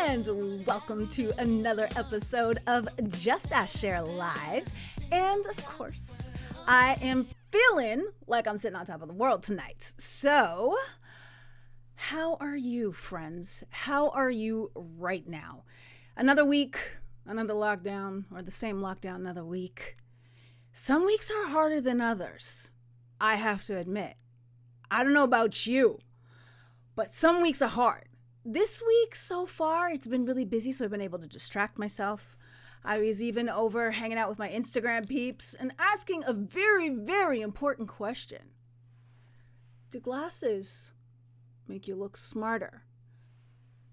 and welcome to another episode of Just Ask Cher Live. And of course, I am feeling like I'm sitting on top of the world tonight. So, how are you, friends? How are you right now? Another week, another lockdown, or the same lockdown another week. Some weeks are harder than others, I have to admit. I don't know about you, but some weeks are hard. This week so far, it's been really busy, so I've been able to distract myself. I was even over hanging out with my Instagram peeps and asking a very, very important question. Do glasses make you look smarter?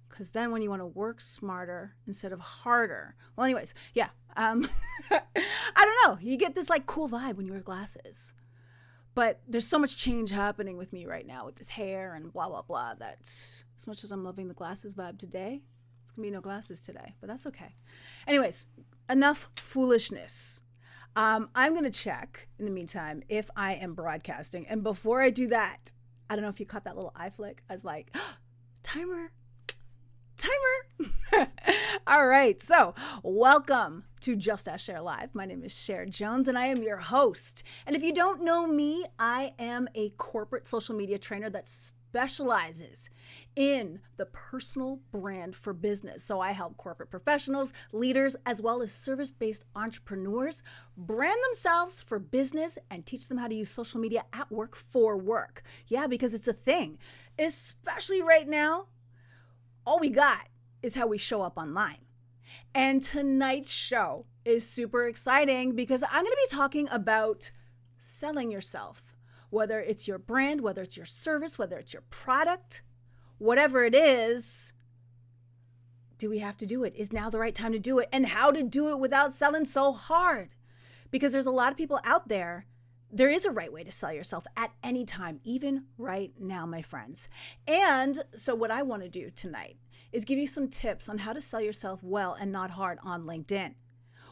Because then when you want to work smarter instead of harder. Well, anyways, yeah. I don't know. You get this like cool vibe when you wear glasses. But there's so much change happening with me right now with this hair and blah, blah, blah. That as much as I'm loving the glasses vibe today, it's going to be no glasses today. But that's okay. Anyways, enough foolishness. I'm going to check in the meantime if I am broadcasting. And before I do that, I don't know if you caught that little eye flick. I was like, timer. All right. So welcome to Just Ask Cher Live. My name is Cher Jones and I am your host. And if you don't know me, I am a corporate social media trainer that specializes in the personal brand for business. So I help corporate professionals, leaders, as well as service-based entrepreneurs brand themselves for business and teach them how to use social media at work for work. Yeah, because it's a thing, especially right now. All we got is how we show up online. And tonight's show is super exciting because I'm going to be talking about selling yourself, whether it's your brand, whether it's your service, whether it's your product, whatever it is. Do we have to do it? Is now the right time to do it? And how to do it without selling so hard? Because there's a lot of people out there. There is a right way to sell yourself at any time, even right now, my friends. And so what I want to do tonight is give you some tips on how to sell yourself well and not hard on LinkedIn.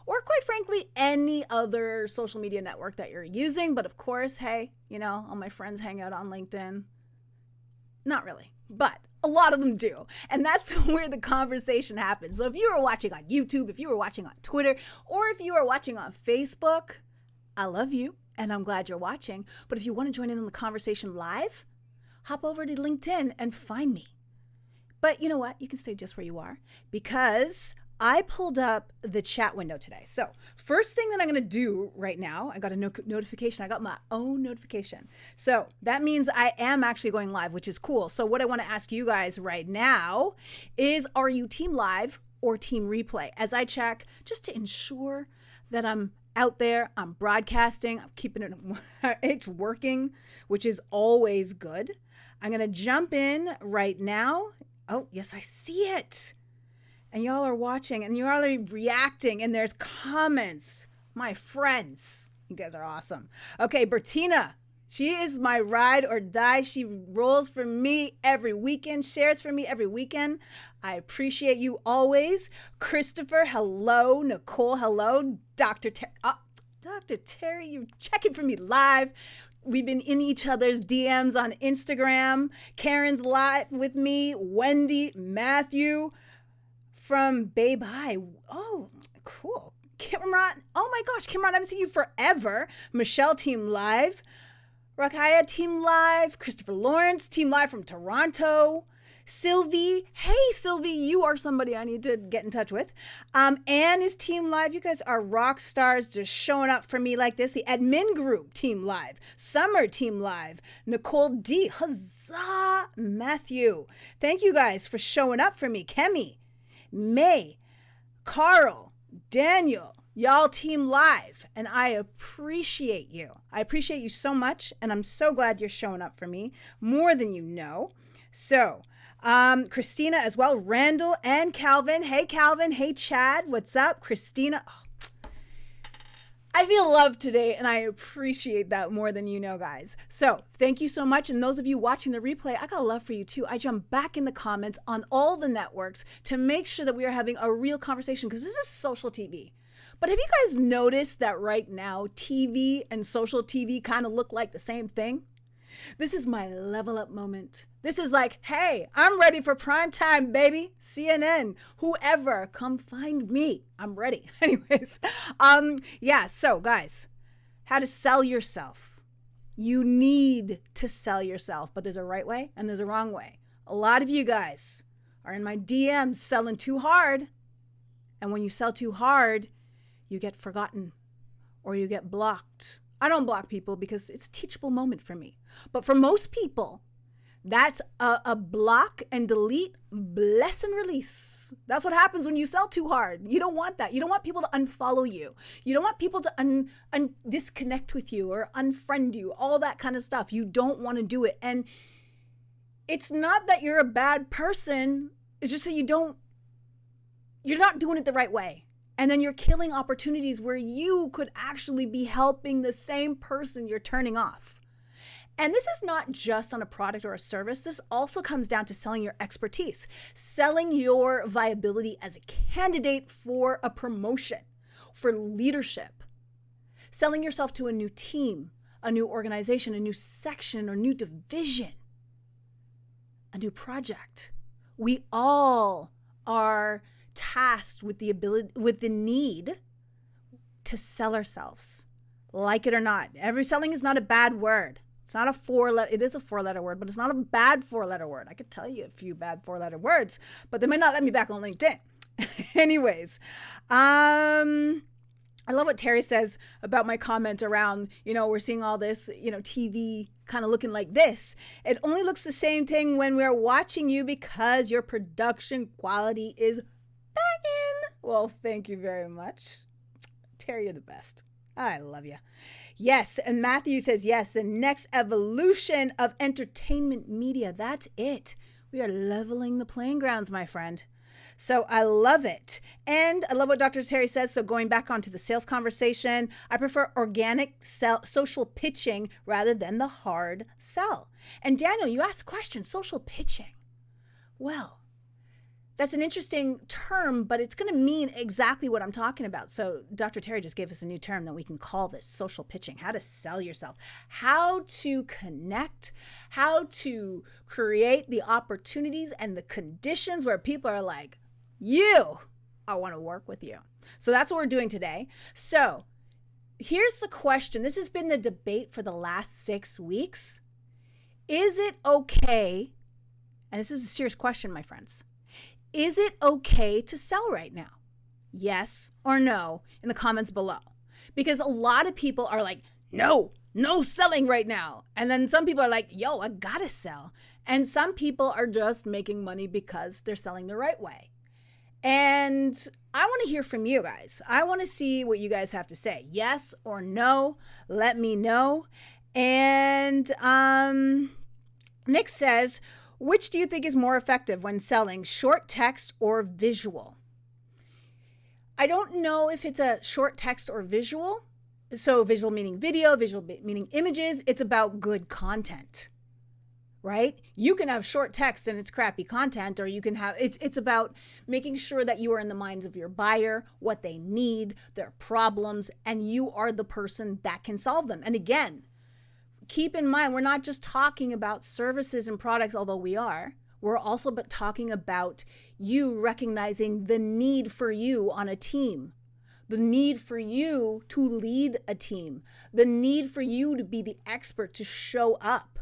Or quite frankly, any other social media network that you're using. But of course, hey, all my friends hang out on LinkedIn. Not really, but a lot of them do. And that's where the conversation happens. So if you are watching on YouTube, if you are watching on Twitter, or if you are watching on Facebook, I love you. And I'm glad you're watching. But if you want to join in on the conversation live, hop over to LinkedIn and find me. But you know what? You can stay just where you are because I pulled up the chat window today. So first thing that I'm going to do right now, I got a notification. I got my own notification. So that means I am actually going live, which is cool. So what I want to ask you guys right now is, are you team live or team replay? As I check, just to ensure that I'm out there, I'm broadcasting, I'm keeping it, it's working, which is always good. I'm going to jump in right now. Oh, yes, I see it. And y'all are watching and you're already reacting and there's comments. My friends, you guys are awesome. Okay, Bertina, she is my ride or die. She rolls for me every weekend, shares for me every weekend. I appreciate you always. Christopher, hello. Nicole, hello. Dr. Terry, you're checking for me live. We've been in each other's DMs on Instagram. Karen's live with me. Wendy, Matthew from Babe High. Oh, cool. Kimron, oh my gosh, Kimron, I haven't seen you forever. Michelle, team live. Rakaya, team live. Christopher Lawrence, team live from Toronto. Sylvie, hey Sylvie, you are somebody I need to get in touch with. Anne is team live. You guys are rock stars, just showing up for me like this. The admin group, team live. Summer, team live. Nicole D, huzzah. Matthew, thank you guys for showing up for me. Kemi, May, Carl, Daniel, y'all team live, and I appreciate you. I appreciate you so much, and I'm so glad you're showing up for me, more than you know. So, Christina as well, Randall and Calvin. Hey, Calvin. Hey, Chad. What's up? Christina. Oh, I feel love today, and I appreciate that more than you know, guys. So thank you so much. And those of you watching the replay, I got love for you too. I jump back in the comments on all the networks to make sure that we are having a real conversation because this is social TV. But have you guys noticed that right now TV and social TV kind of look like the same thing? This is my level up moment. This is like, hey, I'm ready for prime time, baby. CNN, whoever, come find me. I'm ready. Anyways, so guys, how to sell yourself. You need to sell yourself, but there's a right way and there's a wrong way. A lot of you guys are in my DMs selling too hard. And when you sell too hard, you get forgotten or you get blocked. I don't block people because it's a teachable moment for me. But for most people, that's a block and delete, bless and release. That's what happens when you sell too hard. You don't want that. You don't want people to unfollow you. You don't want people to disconnect with you or unfriend you, all that kind of stuff. You don't want to do it. And it's not that you're a bad person. It's just that you're not doing it the right way. And then you're killing opportunities where you could actually be helping the same person you're turning off. And this is not just on a product or a service. This also comes down to selling your expertise, selling your viability as a candidate for a promotion, for leadership, selling yourself to a new team, a new organization, a new section or new division, a new project. We all are tasked with the need to sell ourselves, like it or not. Selling is not a bad word. It's not it is a 4-letter word, but it's not a bad 4-letter word. I could tell you a few bad 4-letter words, but they might not let me back on LinkedIn. Anyways, I love what Terry says about my comment around, we're seeing all this, TV kind of looking like this. It only looks the same thing when we're watching you because your production quality is banging. Well, thank you very much. Terry, you're the best. I love you. Yes, and Matthew says, yes, the next evolution of entertainment media. That's it. We are leveling the playing grounds, my friend. So I love it. And I love what Dr. Terry says. So going back onto the sales conversation, I prefer organic social pitching rather than the hard sell. And Daniel, you asked the question, social pitching. Well, that's an interesting term, but it's going to mean exactly what I'm talking about. So Dr. Terry just gave us a new term that we can call this social pitching, how to sell yourself, how to connect, how to create the opportunities and the conditions where people are like, I want to work with you. So that's what we're doing today. So here's the question. This has been the debate for the last 6 weeks. Is it okay? And this is a serious question, my friends. Is it okay to sell right now? Yes or no in the comments below. Because a lot of people are like, no selling right now. And then some people are like, I gotta sell. And some people are just making money because they're selling the right way. And I want to hear from you guys. I want to see what you guys have to say. Yes or no? Let me know. And Nick says, which do you think is more effective when selling, short text or visual? I don't know if it's a short text or visual. So visual meaning video, visual meaning images. It's about good content, right? You can have short text and it's crappy content, or you can have, it's about making sure that you are in the minds of your buyer, what they need, their problems, and you are the person that can solve them. And again, keep in mind, we're not just talking about services and products, although we are. We're also talking about you recognizing the need for you on a team, the need for you to lead a team, the need for you to be the expert to show up,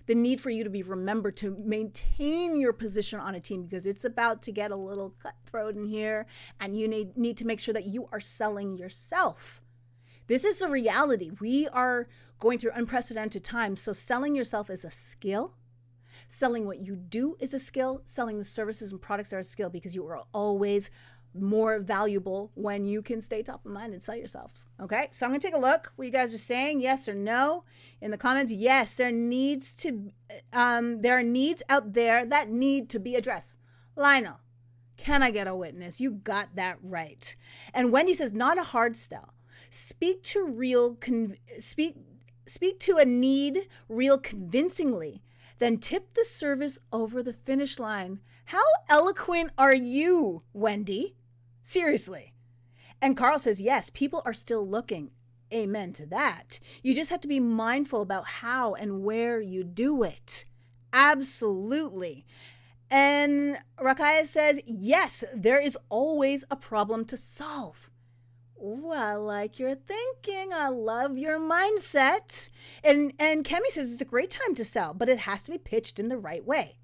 the need for you to be remembered to maintain your position on a team, because it's about to get a little cutthroat in here, and you need to make sure that you are selling yourself. This is the reality. We are going through unprecedented times. So selling yourself is a skill. Selling what you do is a skill. Selling the services and products are a skill, because you are always more valuable when you can stay top of mind and sell yourself. Okay, so I'm going to take a look what you guys are saying, yes or no, in the comments. Yes, there are needs out there that need to be addressed. Lionel, can I get a witness? You got that right. And Wendy says, not a hard sell. Speak to a need real convincingly, then tip the service over the finish line. How eloquent are you, Wendy? Seriously. And Carl says, yes, people are still looking. amen to that. You just have to be mindful about how and where you do it. Absolutely. And Rakaya says, yes, there is always a problem to solve. Ooh, I like your thinking. I love your mindset. And Kemi says it's a great time to sell, but it has to be pitched in the right way.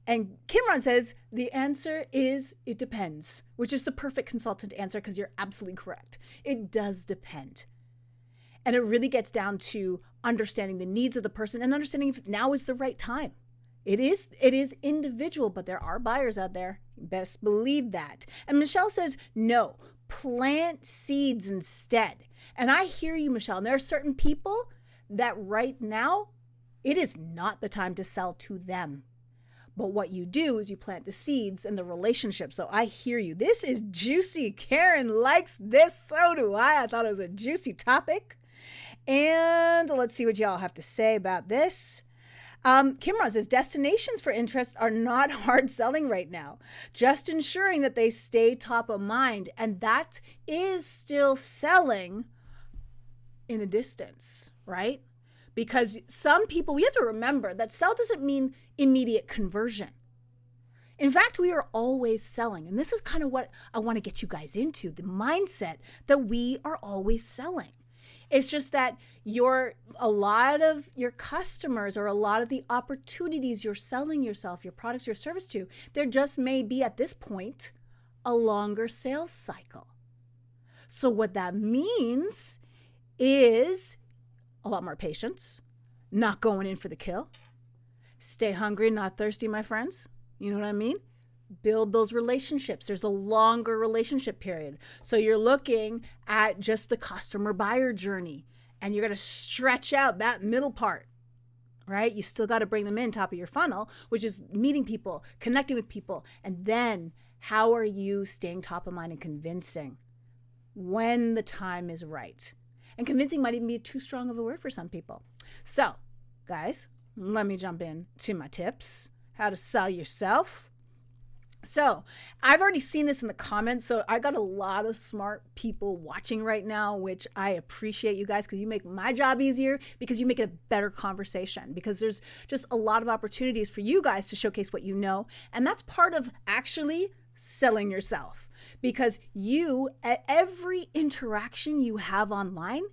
And Kimron says the answer is it depends, which is the perfect consultant answer because you're absolutely correct. It does depend. And it really gets down to understanding the needs of the person and understanding if now is the right time. It is individual, but there are buyers out there. Best believe that. And Michelle says, no, plant seeds instead. And I hear you, Michelle. And there are certain people that right now, it is not the time to sell to them. But what you do is you plant the seeds and the relationship. So I hear you. This is juicy. Karen likes this. So do I. I thought it was a juicy topic. And let's see what y'all have to say about this. Kimron says destinations for interest are not hard selling right now, just ensuring that they stay top of mind. And that is still selling in a distance, right? Because some people, we have to remember that sell doesn't mean immediate conversion. In fact, we are always selling. And this is kind of what I want to get you guys into, the mindset that we are always selling. It's just that a lot of your customers or a lot of the opportunities you're selling yourself, your products, your service to, there just may be at this point a longer sales cycle. So what that means is a lot more patience, not going in for the kill. Stay hungry, not thirsty, my friends. You know what I mean? Build those relationships. There's a longer relationship period. So you're looking at just the customer buyer journey and you're going to stretch out that middle part, right? You still got to bring them in top of your funnel, which is meeting people, connecting with people. And then how are you staying top of mind and convincing when the time is right? And convincing might even be too strong of a word for some people. So guys, let me jump in to my tips, how to sell yourself. So I've already seen this in the comments. So I got a lot of smart people watching right now, which I appreciate you guys because you make my job easier because you make it a better conversation because there's just a lot of opportunities for you guys to showcase what you know. And that's part of actually selling yourself because you, at every interaction you have online,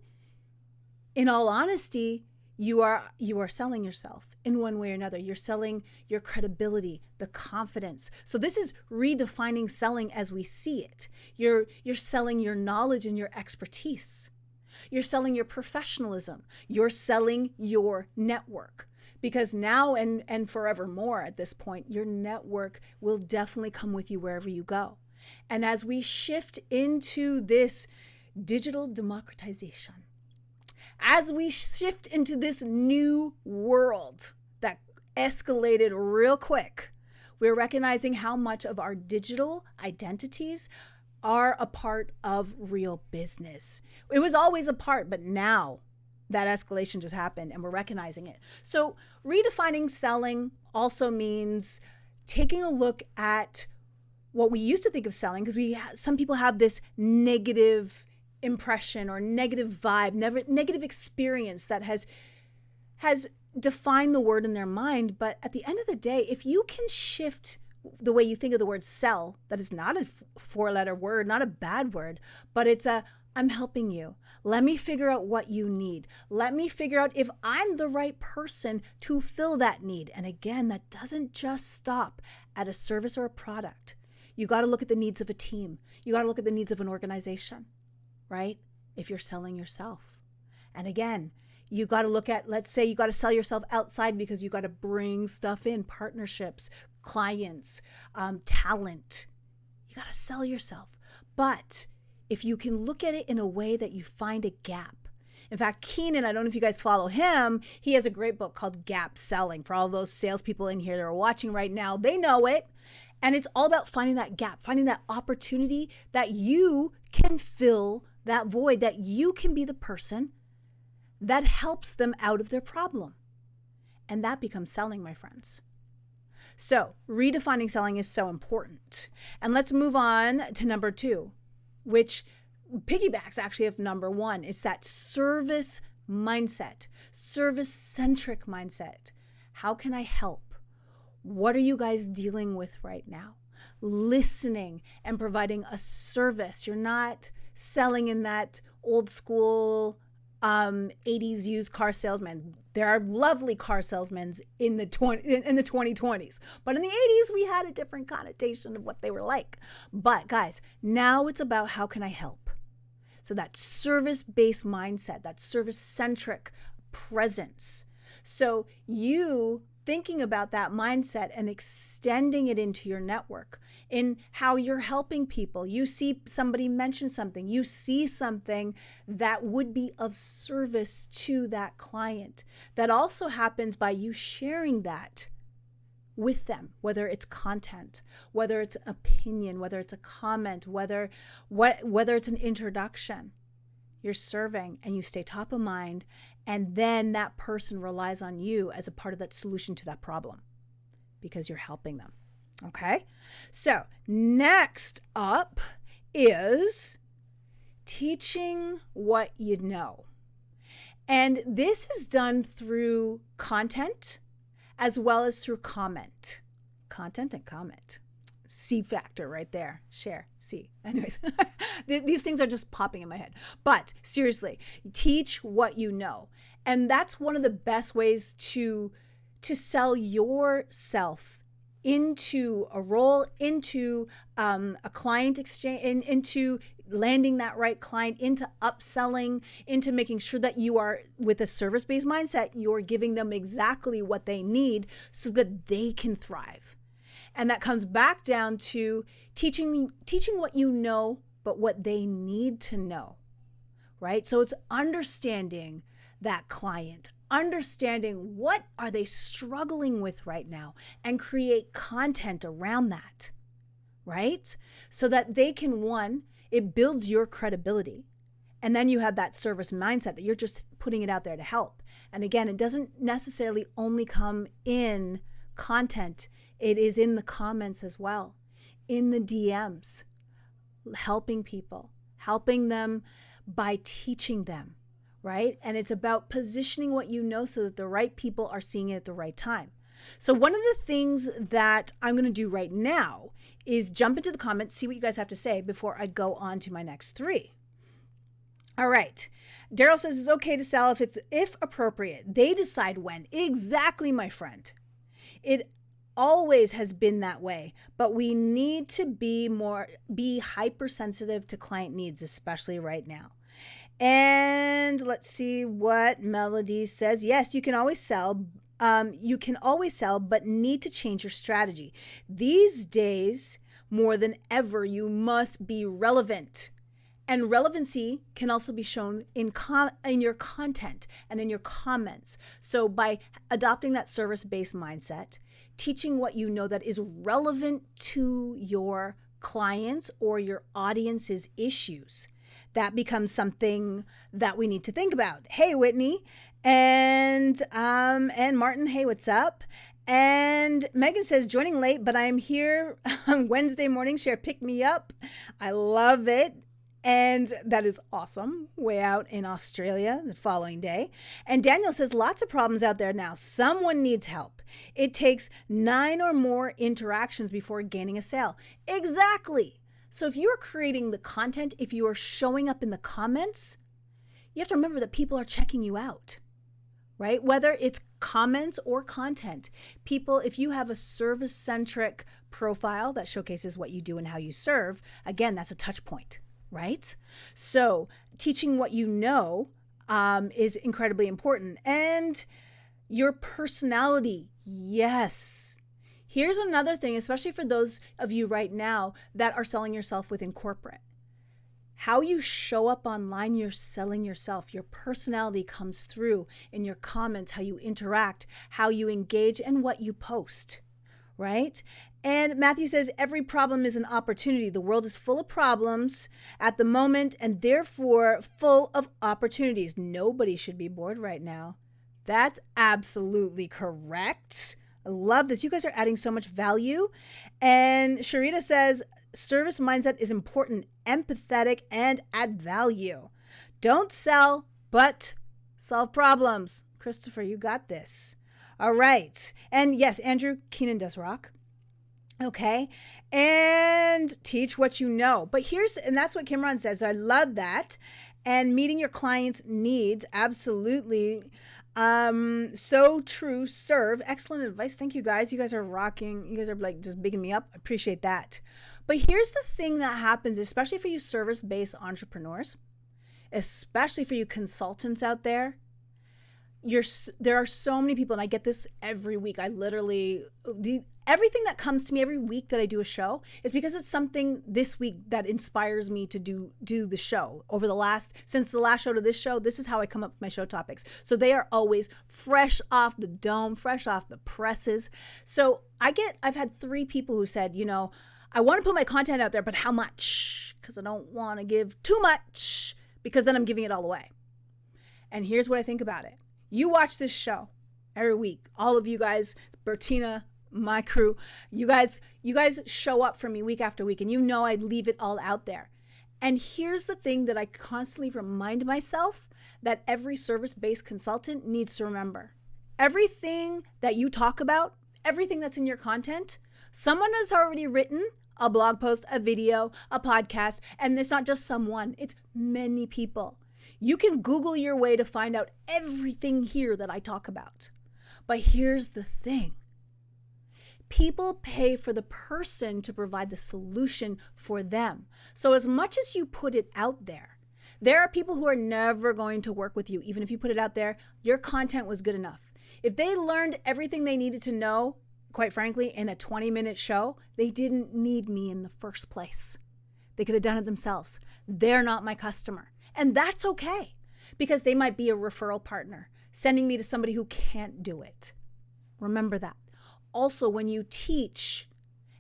in all honesty, you are selling yourself in one way or another. You're selling your credibility, the confidence. So this is redefining selling as we see it. You're selling your knowledge and your expertise. You're selling your professionalism. You're selling your network. Because now and forevermore at this point, your network will definitely come with you wherever you go. And as we shift into this digital democratization, as we shift into this new world that escalated real quick, we're recognizing how much of our digital identities are a part of real business. It was always a part, but now that escalation just happened and we're recognizing it. So redefining selling also means taking a look at what we used to think of selling, because some people have this negative impression or negative vibe, negative experience that has defined the word in their mind. But at the end of the day, if you can shift the way you think of the word sell, that is not a four-letter word, not a bad word, but it's I'm helping you. Let me figure out what you need. Let me figure out if I'm the right person to fill that need. And again, that doesn't just stop at a service or a product. You got to look at the needs of a team. You got to look at the needs of an organization, right? If you're selling yourself. And again, you got to look at, let's say you got to sell yourself outside because you got to bring stuff in, partnerships, clients, talent. You got to sell yourself. But if you can look at it in a way that you find a gap. In fact, Keenan, I don't know if you guys follow him, he has a great book called Gap Selling. For all those salespeople in here that are watching right now, they know it. And it's all about finding that gap, finding that opportunity that you can fill that void, that you can be the person that helps them out of their problem. And that becomes selling, my friends. So redefining selling is so important. And let's move on to number 2, which piggybacks actually of number one. It's that service mindset, service-centric mindset. How can I help? What are you guys dealing with right now? Listening and providing a service. You're not selling in that old school 80s used car salesman. There are lovely car salesmen in the 2020s, but in the 80s we had a different connotation of what they were like. But guys, now it's about how can I help? So that service-based mindset, that service-centric presence. So you thinking about that mindset and extending it into your network, in how you're helping people. You see somebody mention something, you see something that would be of service to that client. That also happens by you sharing that with them, whether it's content, whether it's opinion, whether it's a comment, whether it's an introduction. You're serving and you stay top of mind, and then that person relies on you as a part of that solution to that problem because you're helping them. Okay? So next up is teaching what you know. And this is done through content as well as through comment. Content and comment. C factor right there. Share. C. Anyways, these things are just popping in my head. But seriously, teach what you know. And that's one of the best ways to sell yourself into a role, into a client exchange, into landing that right client, into upselling, into making sure that you are, with a service-based mindset, you're giving them exactly what they need so that they can thrive. And that comes back down to teaching what you know, but what they need to know, right? So it's understanding that client, understanding what are they struggling with right now, and create content around that, right? So that they can, one, it builds your credibility. And then you have that service mindset that you're just putting it out there to help. And again, it doesn't necessarily only come in content. It is in the comments as well, in the DMs, helping people, helping them by teaching them, right? And it's about positioning what you know so that the right people are seeing it at the right time. So one of the things that I'm going to do right now is jump into the comments, see what you guys have to say before I go on to my next three. All right. Daryl says it's okay to sell if appropriate. They decide when. Exactly, my friend. It always has been that way, but we need to be hypersensitive to client needs, especially right now. And let's see what Melody says. Yes, you can always sell. But need to change your strategy. These days, more than ever, you must be relevant. And relevancy can also be shown in your content and in your comments. So by adopting that service-based mindset, teaching what you know that is relevant to your clients or your audience's issues, that becomes something that we need to think about. Hey, Whitney. And Martin, hey, what's up? And Megan says, joining late, but I am here on Wednesday morning. Cher, pick me up. I love it. And that is awesome. Way out in Australia the following day. And Daniel says, lots of problems out there now. Someone needs help. It takes 9 or more interactions before gaining a sale. Exactly. So if you're creating the content, if you are showing up in the comments, you have to remember that people are checking you out, right? Whether it's comments or content. People, if you have a service-centric profile that showcases what you do and how you serve, again, that's a touch point, right? So teaching what you know is incredibly important. And your personality, yes. Here's another thing, especially for those of you right now that are selling yourself within corporate. How you show up online, you're selling yourself. Your personality comes through in your comments, how you interact, how you engage, and what you post, right? And Matthew says, every problem is an opportunity. The world is full of problems at the moment and therefore full of opportunities. Nobody should be bored right now. That's absolutely correct. I love this. You guys are adding so much value. And Sharita says, service mindset is important, empathetic, and add value. Don't sell, but solve problems. Christopher, you got this. All right. And yes, Andrew Keenan does rock. Okay. And teach what you know. But and that's what Kimron says. I love that. And meeting your clients' needs. Absolutely. So true. Serve. Excellent advice. Thank you guys. You guys are rocking. You guys are like just bigging me up. I appreciate that. But here's the thing that happens, especially for you service-based entrepreneurs, especially for you consultants out there. There are so many people, and I get this every week. Everything that comes to me every week that I do a show is because it's something this week that inspires me to do the show. Since the last show to this show, this is how I come up with my show topics. So they are always fresh off the dome, fresh off the presses. So I've had 3 people who said, I want to put my content out there, but how much? Because I don't want to give too much, because then I'm giving it all away. And here's what I think about it. You watch this show every week. All of you guys, Bertina, my crew, you guys show up for me week after week, and I leave it all out there. And here's the thing that I constantly remind myself that every service-based consultant needs to remember. Everything that you talk about, everything that's in your content, someone has already written a blog post, a video, a podcast, and it's not just someone, it's many people. You can Google your way to find out everything here that I talk about. But here's the thing. People pay for the person to provide the solution for them. So as much as you put it out there are people who are never going to work with you. Even if you put it out there, your content was good enough. If they learned everything they needed to know, quite frankly, in a 20-minute show, they didn't need me in the first place. They could have done it themselves. They're not my customer. And that's okay, because they might be a referral partner, sending me to somebody who can't do it. Remember that. Also, when you teach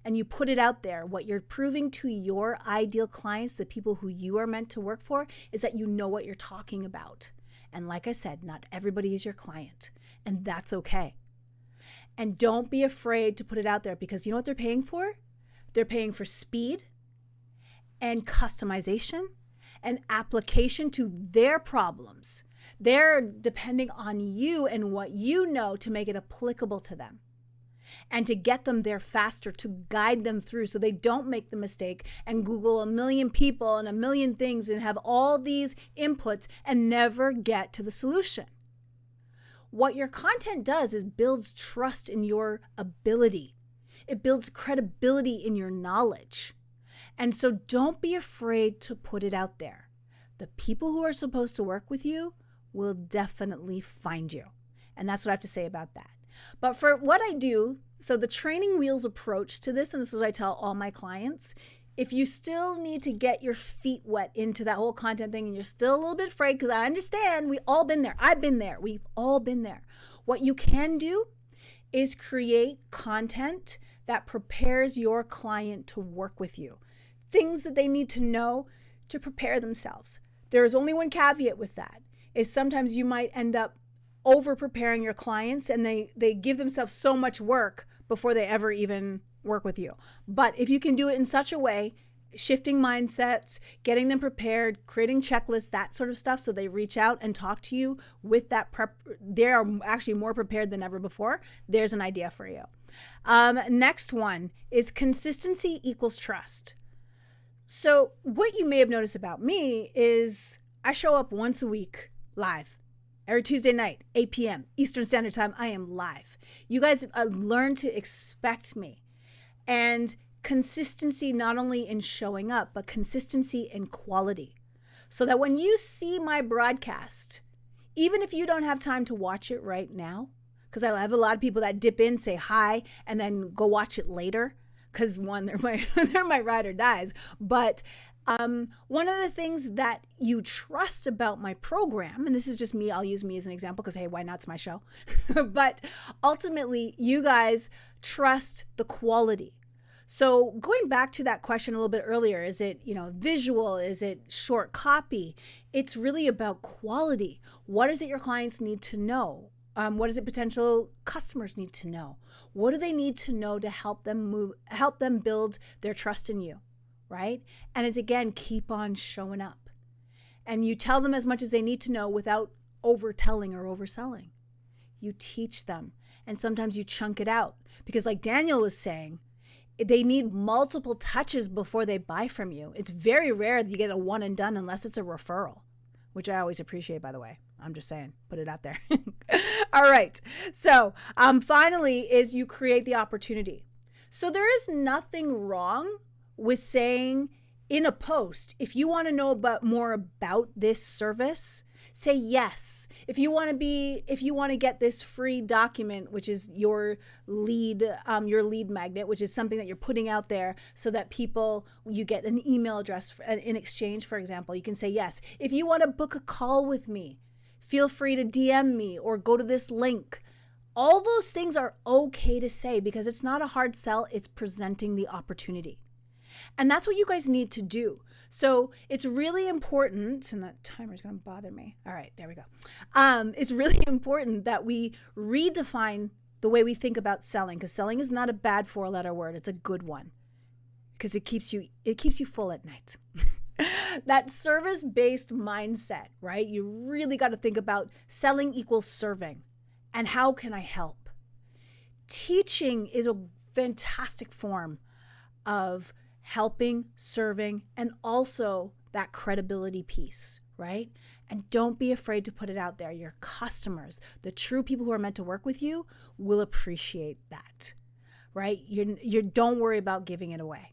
and you put it out there, what you're proving to your ideal clients, the people who you are meant to work for, is that you know what you're talking about. And like I said, not everybody is your client, and that's okay. And don't be afraid to put it out there, because you know what they're paying for? They're paying for speed and customization and application to their problems. They're depending on you and what you know to make it applicable to them and to get them there faster, to guide them through so they don't make the mistake and Google a million people and a million things and have all these inputs and never get to the solution. What your content does is builds trust in your ability. It builds credibility in your knowledge. And so don't be afraid to put it out there. The people who are supposed to work with you will definitely find you. And that's what I have to say about that. But for what I do, so the training wheels approach to this, and this is what I tell all my clients, if you still need to get your feet wet into that whole content thing and you're still a little bit afraid, because I understand, we've all been there. I've been there. We've all been there. What you can do is create content that prepares your client to work with you. Things that they need to know to prepare themselves. There is only one caveat with that, is sometimes you might end up over preparing your clients and they give themselves so much work before they ever even work with you. But if you can do it in such a way, shifting mindsets, getting them prepared, creating checklists, that sort of stuff, so they reach out and talk to you with that prep, they are actually more prepared than ever before. There's an idea for you. Next one is consistency equals trust. So what you may have noticed about me is I show up once a week live. Every Tuesday night, 8 p.m. Eastern Standard Time, I am live. You guys learn to expect me. And consistency not only in showing up, but consistency in quality. So that when you see my broadcast, even if you don't have time to watch it right now, because I have a lot of people that dip in, say hi, and then go watch it later, because one, they're my ride or dies. But one of the things that you trust about my program, and this is just me, I'll use me as an example because, hey, why not? It's my show. But ultimately, you guys trust the quality. So going back to that question a little bit earlier, is it, visual? Is it short copy? It's really about quality. What is it your clients need to know? What is it potential customers need to know? What do they need to know to help them build their trust in you? right? And it's, again, keep on showing up. And you tell them as much as they need to know without overtelling or overselling. You teach them. And sometimes you chunk it out. Because like Daniel was saying, they need multiple touches before they buy from you. It's very rare that you get a one and done unless it's a referral, which I always appreciate, by the way. I'm just saying, put it out there. All right. So finally is you create the opportunity. So there is nothing wrong with saying in a post, if you want to know more about this service, say yes. If you want to get this free document, which is your lead magnet, which is something that you're putting out there so that you get an email address in exchange, for example, you can say yes. If you want to book a call with me, feel free to DM me or go to this link. All those things are okay to say because it's not a hard sell. It's presenting the opportunity. And that's what you guys need to do. So it's really important, and that timer's going to bother me. All right, there we go. It's really important that we redefine the way we think about selling, because selling is not a bad 4-letter word. It's a good one because it keeps you full at night. That service-based mindset, right? You really got to think about selling equals serving. And how can I help? Teaching is a fantastic form of helping, serving, and also that credibility piece, right? And don't be afraid to put it out there. Your customers, the true people who are meant to work with you, will appreciate that, right? You don't worry about giving it away.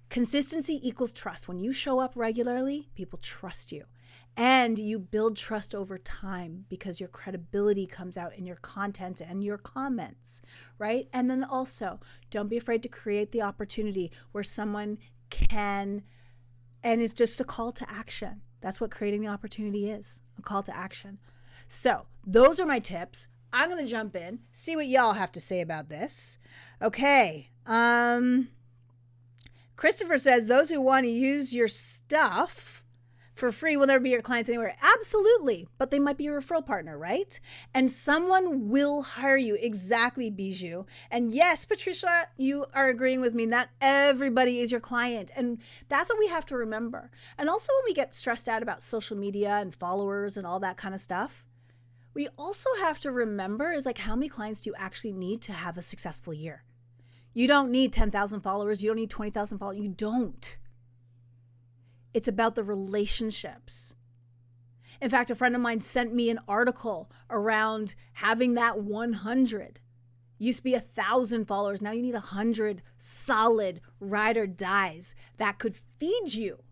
Consistency equals trust. When you show up regularly, people trust you. And you build trust over time because your credibility comes out in your content and your comments, right? And then also, don't be afraid to create the opportunity where someone can, and it's just a call to action. That's what creating the opportunity is, a call to action. So those are my tips. I'm going to jump in, see what y'all have to say about this. Okay. Christopher says, those who want to use your stuff for free will never be your clients anywhere. Absolutely. But they might be your referral partner, right? And someone will hire you. Exactly, Bijou. And yes, Patricia, you are agreeing with me. Not everybody is your client. And that's what we have to remember. And also when we get stressed out about social media and followers and all that kind of stuff, we also have to remember is like, how many clients do you actually need to have a successful year? You don't need 10,000 followers. You don't need 20,000 followers. You don't. It's about the relationships. In fact, a friend of mine sent me an article around having that 100. Used to be 1,000 followers. Now you need 100 solid ride or dies that could feed you.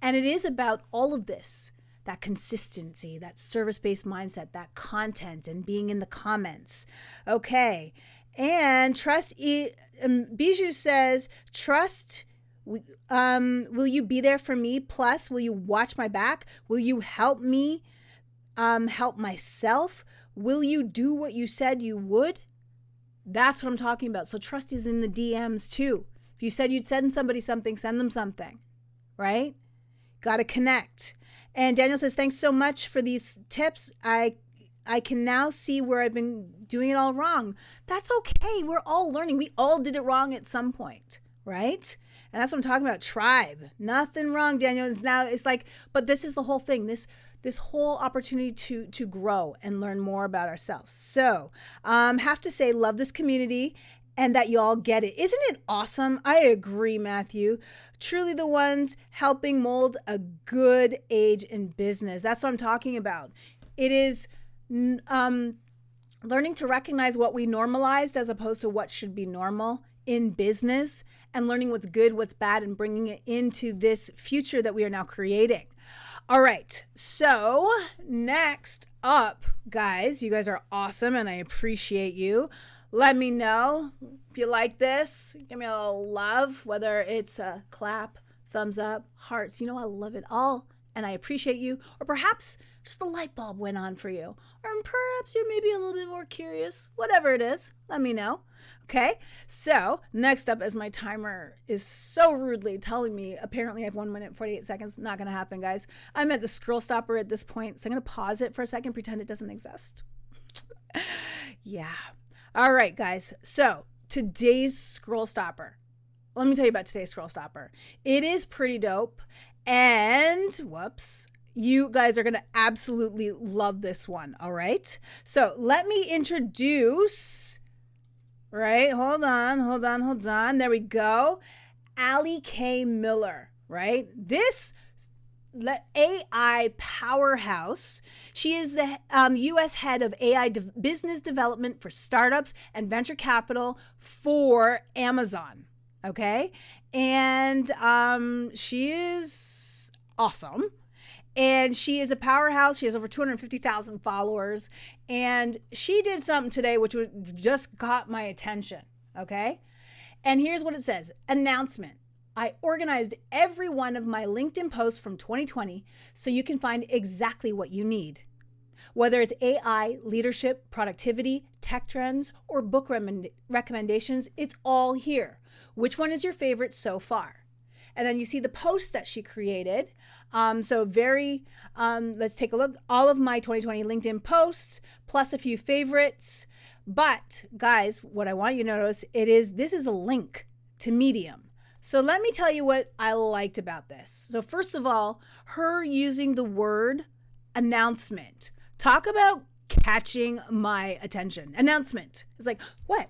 And it is about all of this, that consistency, that service-based mindset, that content and being in the comments. Okay. And Bijou says, trust. Will you be there for me? Plus, will you watch my back? Will you help me help myself? Will you do what you said you would? That's what I'm talking about. So trust is in the DMs too. If you said you'd send somebody something, send them something, right? Got to connect. And Daniel says, thanks so much for these tips. I can now see where I've been doing it all wrong. That's okay. We're all learning. We all did it wrong at some point, right? And that's what I'm talking about. Tribe. Nothing wrong, Daniel. It's like, but this is the whole thing. This whole opportunity to grow and learn more about ourselves. So have to say, love this community and that you all get it. Isn't it awesome? I agree, Matthew. Truly the ones helping mold a good age in business. That's what I'm talking about. It is learning to recognize what we normalized as opposed to what should be normal in business, and learning what's good, what's bad, and bringing it into this future that we are now creating. All right. So next up, guys, you guys are awesome and I appreciate you. Let me know if you like this. Give me a little love, whether it's a clap, thumbs up, hearts. You know, I love it all and I appreciate you. Or perhaps just a light bulb went on for you. Or perhaps you're maybe a little bit more curious. Whatever it is, let me know. Okay, so next up, as my timer is so rudely telling me, apparently I have 1 minute, 48 seconds. Not going to happen, guys. I'm at the scroll stopper at this point, so I'm going to pause it for a second, pretend it doesn't exist. Yeah. All right, guys. So today's scroll stopper. let me tell you about today's scroll stopper. It is pretty dope. And whoops, you guys are going to absolutely love this one. All right. So let me introduce, right? Hold on. There we go. Allie K. Miller, right? This AI powerhouse. She is the U.S. head of AI business development for startups and venture capital for Amazon. Okay. And she is awesome. And she is a powerhouse. She has over 250,000 followers. And she did something today which just caught my attention. Okay. And here's what it says. Announcement. I organized every one of my LinkedIn posts from 2020 so you can find exactly what you need. Whether it's AI, leadership, productivity, tech trends, or book recommendations, it's all here. Which one is your favorite so far? And then you see the post that she created. Let's take a look. All of my 2020 LinkedIn posts, plus a few favorites. But guys, what I want you to notice, this is a link to Medium. So let me tell you what I liked about this. So first of all, her using the word announcement. Talk about catching my attention. Announcement. It's like, what?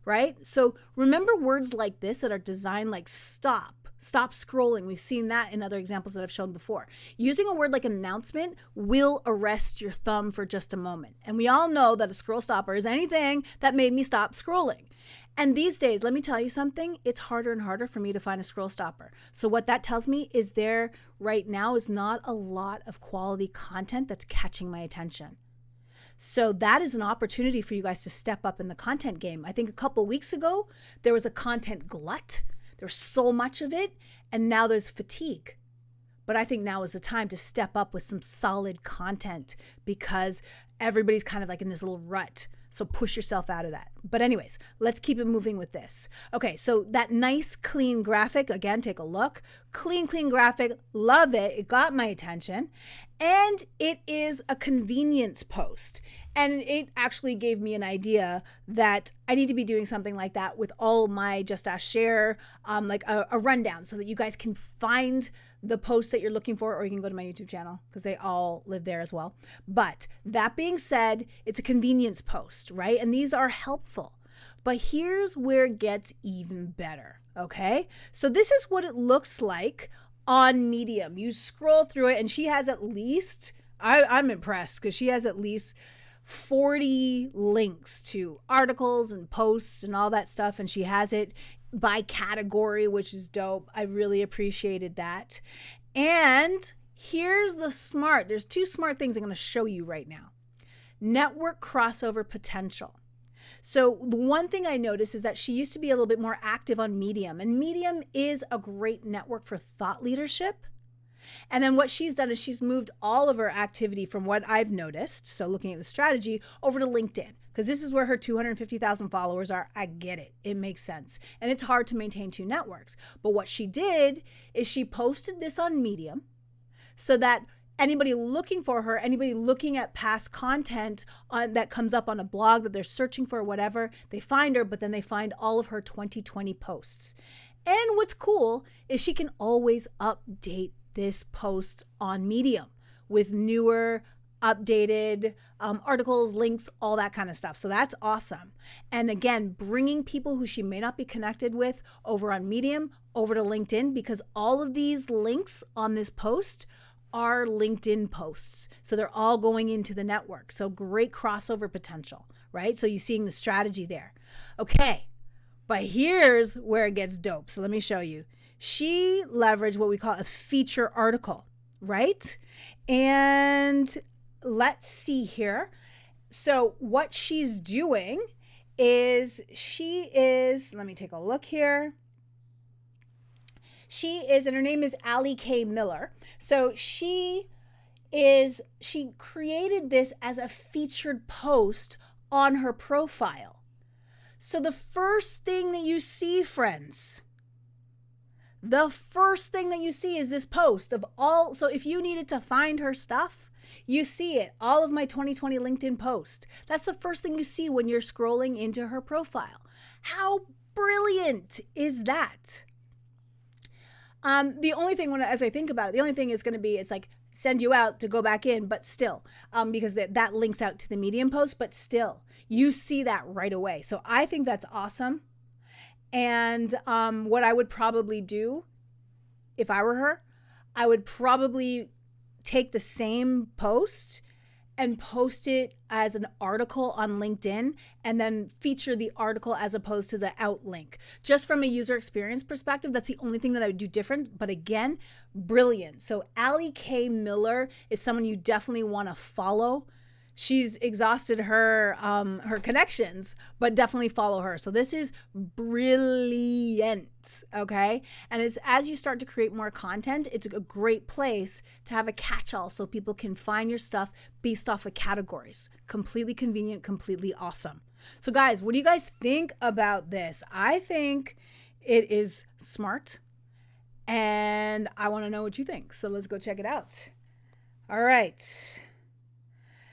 Right? So remember words like this that are designed like stop scrolling. We've seen that in other examples that I've shown before. Using a word like announcement will arrest your thumb for just a moment. And we all know that a scroll stopper is anything that made me stop scrolling. And these days, let me tell you something, it's harder and harder for me to find a scroll stopper. So what that tells me is there right now is not a lot of quality content that's catching my attention. So that is an opportunity for you guys to step up in the content game. I think a couple weeks ago, there was a content glut. There's so much of it, and now there's fatigue. But I think now is the time to step up with some solid content because everybody's kind of like in this little rut. So push yourself out of that. But anyways, let's keep it moving with this. Okay, so that nice, clean graphic, again, take a look. Clean graphic, love it. It got my attention. And it is a convenience post. And it actually gave me an idea that I need to be doing something like that with all my Just Ask Cher, like a rundown so that you guys can find the posts that you're looking for, or you can go to my YouTube channel because they all live there as well. But that being said, it's a convenience post, right? And these are helpful. But here's where it gets even better, okay? So this is what it looks like on Medium. You scroll through it and she has at least, I'm impressed because she has at least 40 links to articles and posts and all that stuff. And she has it by category, which is dope. I really appreciated that. And here's there's two smart things I'm going to show you right now. Network crossover potential. So the one thing I noticed is that she used to be a little bit more active on Medium, and Medium is a great network for thought leadership. And then what she's done is she's moved all of her activity from what I've noticed, so looking at the strategy, over to LinkedIn, because this is where her 250,000 followers are. I get it. It makes sense. And it's hard to maintain two networks. But what she did is she posted this on Medium so that anybody looking for her, anybody looking at past content that comes up on a blog that they're searching for or whatever, they find her, but then they find all of her 2020 posts. And what's cool is she can always update this post on Medium with newer, updated articles, links, all that kind of stuff. So that's awesome. And again, bringing people who she may not be connected with over on Medium over to LinkedIn, because all of these links on this post are LinkedIn posts. So they're all going into the network. So great crossover potential, right? So you're seeing the strategy there. Okay, but here's where it gets dope. So let me show you. She leveraged what we call a feature article, right? And let's see here. So what she's doing is let me take a look here. And her name is Allie K. Miller. So she created this as a featured post on her profile. So the first thing that you see, friends, the first thing that you see is this post of all. So if you needed to find her stuff, you see it. All of my 2020 LinkedIn post. That's the first thing you see when you're scrolling into her profile. How brilliant is that? The only thing as I think about it, the only thing is going to be, it's like send you out to go back in, but still, because that links out to the Medium post, but still you see that right away. So I think that's awesome. And what I would probably do if I were her, I would probably take the same post and post it as an article on LinkedIn and then feature the article as opposed to the out link. Just from a user experience perspective, that's the only thing that I would do different. But again, brilliant. So Allie K. Miller is someone you definitely want to follow. She's exhausted her connections, but definitely follow her. So this is brilliant, okay? And as you start to create more content, it's a great place to have a catch-all so people can find your stuff based off of categories. Completely convenient, completely awesome. So guys, what do you guys think about this? I think it is smart, and I want to know what you think. So let's go check it out. All right.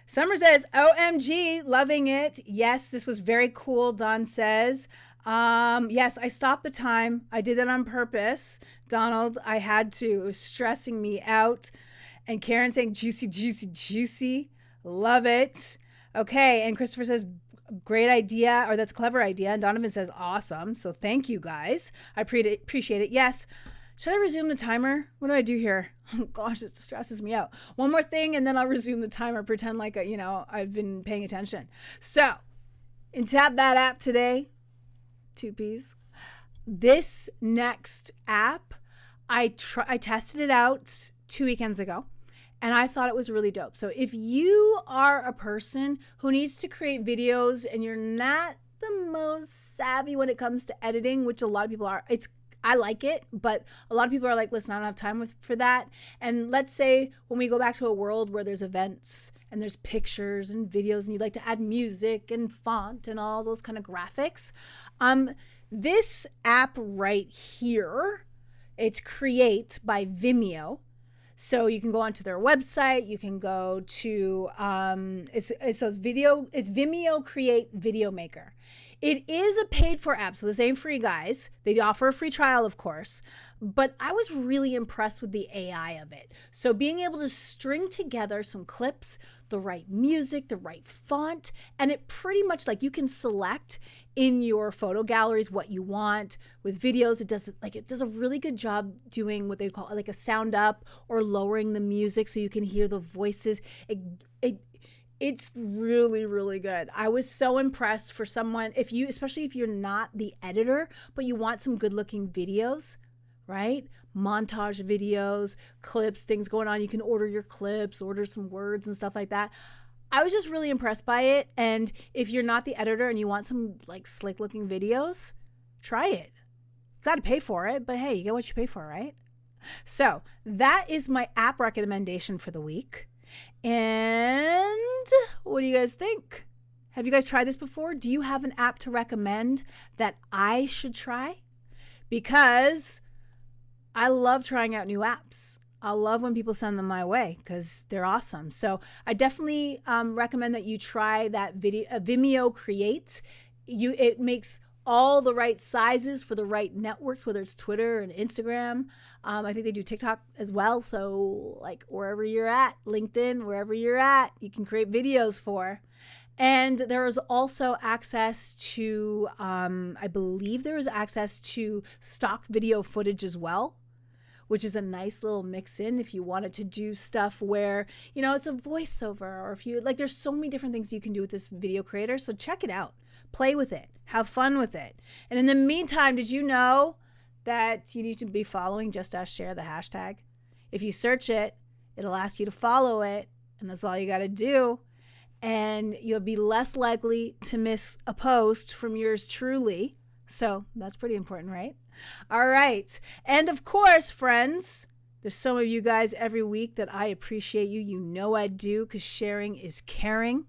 Summer says, OMG, loving it. Yes, this was very cool, Don says. Yes, I stopped the time. I did that on purpose. Donald, I had to. It was stressing me out. And Karen saying, juicy, juicy, juicy. Love it. Okay, and Christopher says, great idea, or that's a clever idea. And Donovan says, awesome. So thank you, guys. I appreciate it. Yes. Should I resume the timer? What do I do here? Oh gosh, it stresses me out. One more thing and then I'll resume the timer, pretend like, I've been paying attention. So, and tap that app today, 2Ps. This next app, I tested it out 2 weekends ago and I thought it was really dope. So if you are a person who needs to create videos and you're not the most savvy when it comes to editing, which a lot of people are, I like it, but a lot of people are like, listen, I don't have time for that. And let's say when we go back to a world where there's events and there's pictures and videos and you'd like to add music and font and all those kind of graphics. This app right here, it's Create by Vimeo. So you can go onto their website. You can go to, it's Vimeo Create Video Maker. It is a paid for app, so this ain't free, guys. They offer a free trial, of course, but I was really impressed with the AI of it. So being able to string together some clips, the right music, the right font, and it pretty much like you can select in your photo galleries what you want. With videos, it does a really good job doing what they call like a sound up or lowering the music so you can hear the voices. It's really, really good. I was so impressed for someone, especially if you're not the editor, but you want some good looking videos, right? Montage videos, clips, things going on. You can order your clips, order some words and stuff like that. I was just really impressed by it. And if you're not the editor and you want some like slick looking videos, try it. You got to pay for it, but hey, you get what you pay for, right? So that is my app recommendation for the week. And what do you guys think? Have you guys tried this before? Do you have an app to recommend that I should try? Because I love trying out new apps. I love when people send them my way because they're awesome. So I definitely recommend that you try that Vimeo Create. It makes all the right sizes for the right networks, whether it's Twitter and Instagram. I think they do TikTok as well. So like wherever you're at, LinkedIn, wherever you're at, you can create videos for. And there is also access to, I believe there is access to stock video footage as well, which is a nice little mix in if you wanted to do stuff where, it's a voiceover, or if you like, there's so many different things you can do with this video creator. So check it out, play with it, have fun with it. And in the meantime, did you know that you need to be following Just Ask Cher, the hashtag? If you search it, it'll ask you to follow it. And that's all you got to do. And you'll be less likely to miss a post from yours truly. So that's pretty important, right? All right. And of course, friends, there's some of you guys every week that I appreciate you. You know I do, because sharing is caring.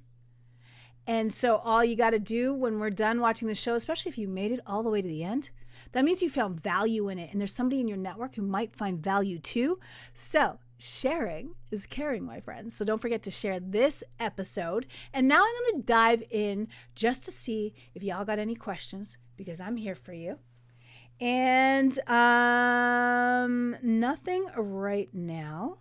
And so all you got to do when we're done watching the show, especially if you made it all the way to the end, that means you found value in it. And there's somebody in your network who might find value too. So sharing is caring, my friends. So don't forget to share this episode. And now I'm going to dive in just to see if y'all got any questions, because I'm here for you. And nothing right now.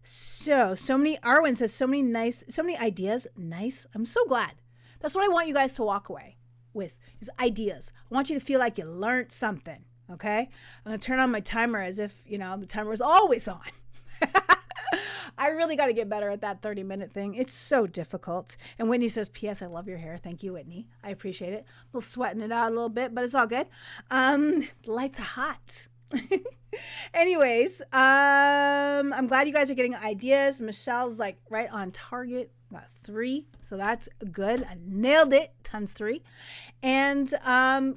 So many, Arwen says so many ideas. Nice. I'm so glad. That's what I want you guys to walk away with, is ideas. I want you to feel like you learned something. Okay. I'm going to turn on my timer as if, the timer is always on. I really got to get better at that 30-minute thing. It's so difficult. And Whitney says, P.S. I love your hair. Thank you, Whitney. I appreciate it. I'm a little sweating it out a little bit, but it's all good. The lights are hot. Anyways, I'm glad you guys are getting ideas. Michelle's like right on target. Got 3. So that's good. I nailed it. Times 3. And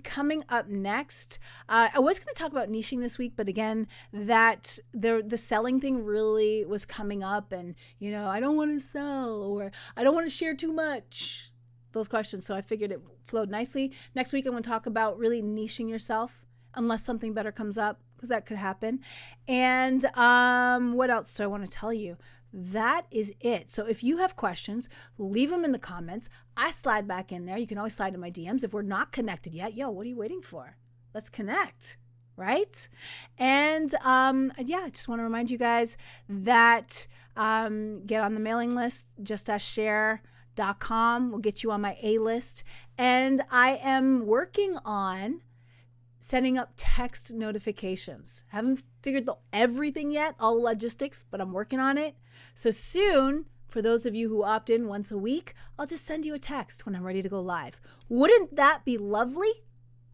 coming up next, I was going to talk about niching this week, but again, that the selling thing really was coming up, and I don't want to sell, or I don't want to share too much. Those questions. So I figured it flowed nicely. Next week, I'm going to talk about really niching yourself, unless something better comes up, because that could happen. And what else do I want to tell you? That is it. So if you have questions, leave them in the comments. I slide back in there. You can always slide in my DMs. If we're not connected yet, what are you waiting for? Let's connect, right? And I just want to remind you guys that get on the mailing list, justaskshare.com will get you on my A-list. And I am working on setting up text notifications. Haven't figured everything yet, all logistics, but I'm working on it. So soon, for those of you who opt in once a week, I'll just send you a text when I'm ready to go live. Wouldn't that be lovely?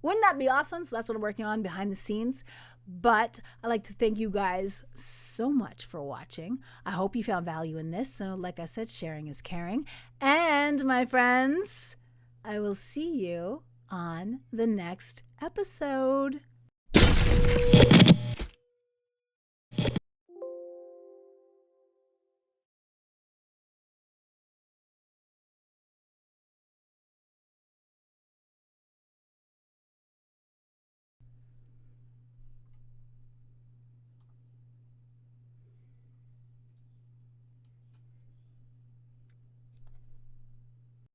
Wouldn't that be awesome? So that's what I'm working on behind the scenes. But I'd like to thank you guys so much for watching. I hope you found value in this. So like I said, sharing is caring. And my friends, I will see you on the next episode.